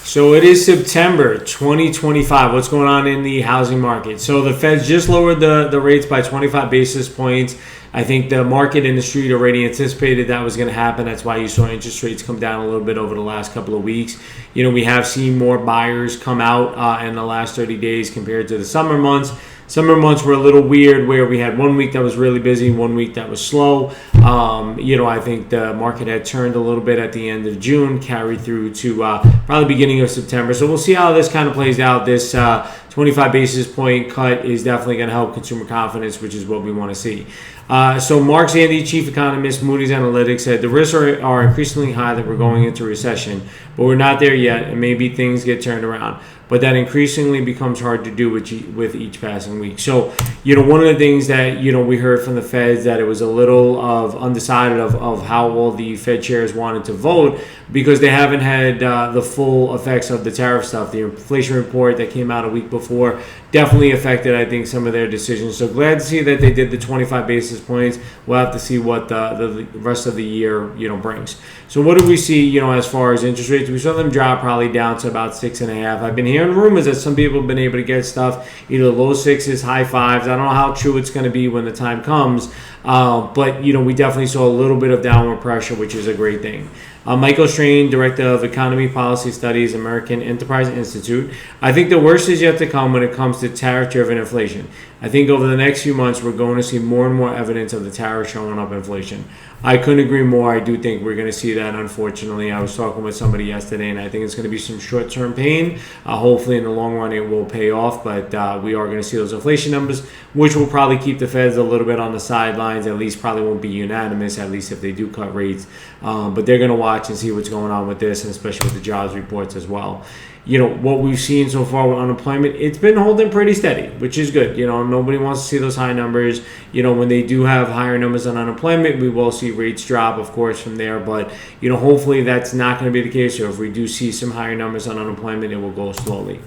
So it is September 2025. What's going on in the housing market? So the Feds just lowered the rates by 25 basis points. I think the market and the street already anticipated that was going to happen. That's why you saw interest rates come down a little bit over the last couple of weeks. You know, we have seen more buyers come out in the last 30 days compared to the summer months. Summer months were a little weird where we had 1 week that was really busy, 1 week that was slow. I think the market had turned a little bit at the end of June, carried through to probably beginning of September. So we'll see how this kind of plays out. This 25 basis point cut is definitely going to help consumer confidence, which is what we want to see. So Mark Zandi, chief economist, Moody's Analytics, said the risks are increasingly high that we're going into recession, but we're not there yet, and maybe things get turned around. But that increasingly becomes hard to do with each passing week. So, one of the things that, we heard from the Feds that it was a little of undecided of how all the Fed chairs wanted to vote because they haven't had the full effects of the tariff stuff. The inflation report that came out a week before definitely affected, I think, some of their decisions. So glad to see that they did the 25 basis points. We'll have to see what the rest of the year, brings. So what do we see, as far as interest rates? We saw them drop probably down to about 6.5. I've been hearing rumors that some people have been able to get stuff either low sixes, high fives. I don't know how true it's going to be when the time comes. But we definitely saw a little bit of downward pressure, which is a great thing. Michael Strain, Director of Economy Policy Studies, American Enterprise Institute. I think the worst is yet to come when it comes to tariff-driven inflation. I think over the next few months, we're going to see more and more evidence of the tariff showing up inflation. I couldn't agree more. I do think we're going to see that, unfortunately. I was talking with somebody yesterday, and I think it's going to be some short-term pain. Hopefully, in the long run, it will pay off, but we are going to see those inflation numbers, which will probably keep the Feds a little bit on the sidelines. At least probably won't be unanimous, at least if they do cut rates. But they're going to watch and see what's going on with this, and especially with the jobs reports as well. What we've seen so far with unemployment, it's been holding pretty steady, which is good. Nobody wants to see those high numbers. When they do have higher numbers on unemployment, we will see rates drop, of course, from there. But, hopefully that's not going to be the case. So if we do see some higher numbers on unemployment, it will go slowly.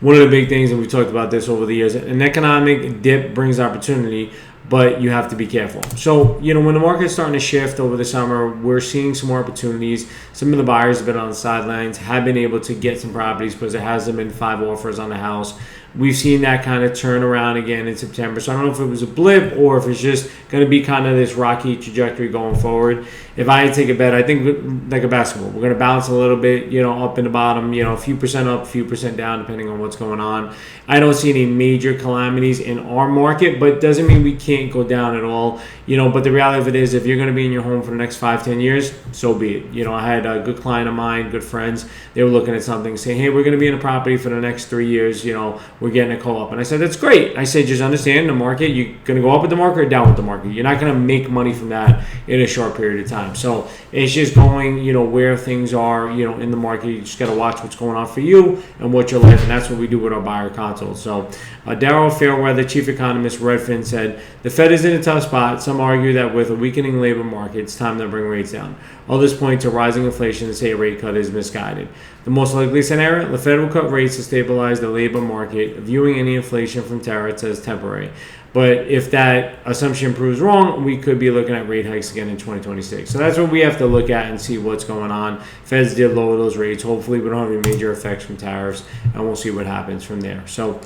One of the big things, and we've talked about this over the years, an economic dip brings opportunity, but you have to be careful. So, when the market's starting to shift over the summer, we're seeing some more opportunities. Some of the buyers have been on the sidelines, have been able to get some properties because there hasn't been 5 offers on the house. We've seen that kind of turn around again in September. So I don't know if it was a blip or if it's just going to be kind of this rocky trajectory going forward. If I had to take a bet, I think like a basketball, we're going to bounce a little bit, up in the bottom, a few percent up, a few percent down, depending on what's going on. I don't see any major calamities in our market, but doesn't mean we can't go down at all. But the reality of it is, if you're going to be in your home for the next 5-10 years, so be it. I had a good client of mine, good friends. They were looking at something, saying, "Hey, we're going to be in a property for the next 3 years. We're getting a co-op." And I said, "That's great." I said, "Just understand the market. You're going to go up with the market or down with the market. You're not going to make money from that in a short period of time." So it's just going, where things are, in the market. You just got to watch what's going on for you and what your life, and that's what we do with our buyer consults. So Daryl Fairweather, chief economist, Redfin, said the Fed is in a tough spot. Some argue that with a weakening labor market, it's time to bring rates down. Others point to rising inflation and say a rate cut is misguided. The most likely scenario, the Fed will cut rates to stabilize the labor market, viewing any inflation from tariffs as temporary. But if that assumption proves wrong, we could be looking at rate hikes again in 2026. So that's what we have to look at and see what's going on. Feds did lower those rates. Hopefully we don't have any major effects from tariffs, and we'll see what happens from there. So,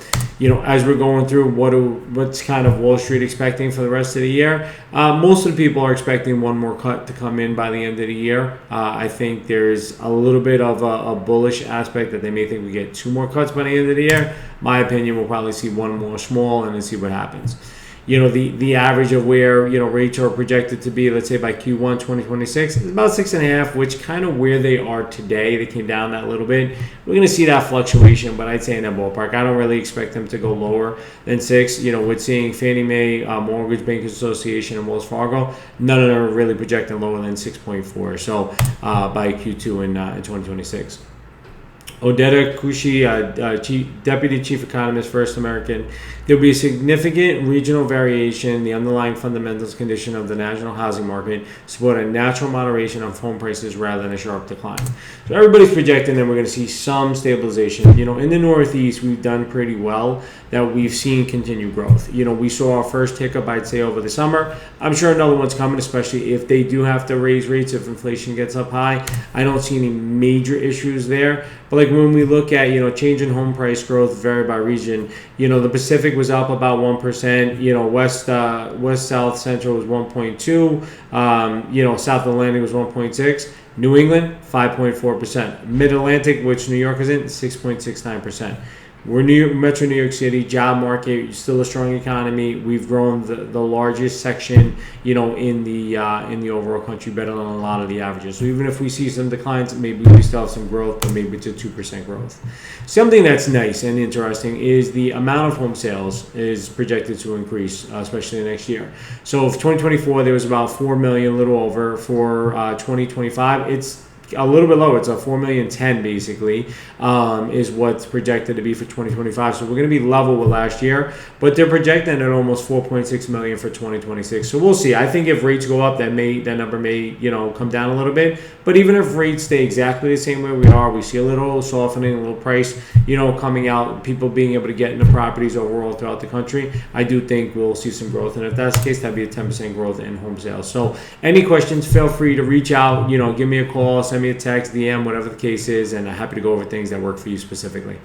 as we're going through, what's kind of Wall Street expecting for the rest of the year? Most of the people are expecting one more cut to come in by the end of the year. I think there's a little bit of a bullish aspect that they may think we get 2 more cuts by the end of the year. My opinion, we'll probably see 1 more small and then see what happens. The average of where, rates are projected to be, let's say by Q1 2026, is about 6.5, which kind of where they are today. They came down that little bit. We're going to see that fluctuation, but I'd say in that ballpark. I don't really expect them to go lower than 6. With seeing Fannie Mae, Mortgage Bankers Association, and Wells Fargo, none of them are really projecting lower than 6.4. So by Q2 in 2026. Odetta Kushi, Deputy Chief Economist, First American. There will be a significant regional variation in the underlying fundamentals condition of the national housing market, support a natural moderation of home prices rather than a sharp decline. So everybody's projecting that we're going to see some stabilization. In the Northeast, we've done pretty well, that we've seen continued growth. We saw our first hiccup, I'd say, over the summer. I'm sure another one's coming, especially if they do have to raise rates, if inflation gets up high. I don't see any major issues there. But like when we look at, change in home price growth vary by region, the Pacific was up about 1%, West, South, Central was 1.2, South Atlantic was 1.6, New England, 5.4%, Mid-Atlantic, which New York is in, 6.69%. We're Metro New York City, job market, still a strong economy. We've grown the largest section, in the overall country, better than a lot of the averages. So even if we see some declines, maybe we still have some growth, but maybe it's a 2% growth. Something that's nice and interesting is the amount of home sales is projected to increase, especially next year. So for 2024, there was about 4 million, a little over. For 2025, it's a little bit lower. It's a 4,010,000 basically, is what's projected to be for 2025. So we're going to be level with last year, but they're projecting at almost 4.6 million for 2026. So we'll see. I think if rates go up, that number may come down a little bit. But even if rates stay exactly the same way we are, we see a little softening, a little price coming out, people being able to get into properties overall throughout the country. I do think we'll see some growth, and if that's the case, that'd be a 10% growth in home sales. So any questions, feel free to reach out, give me a call, send me a text, DM, whatever the case is, and I'm happy to go over things that work for you specifically.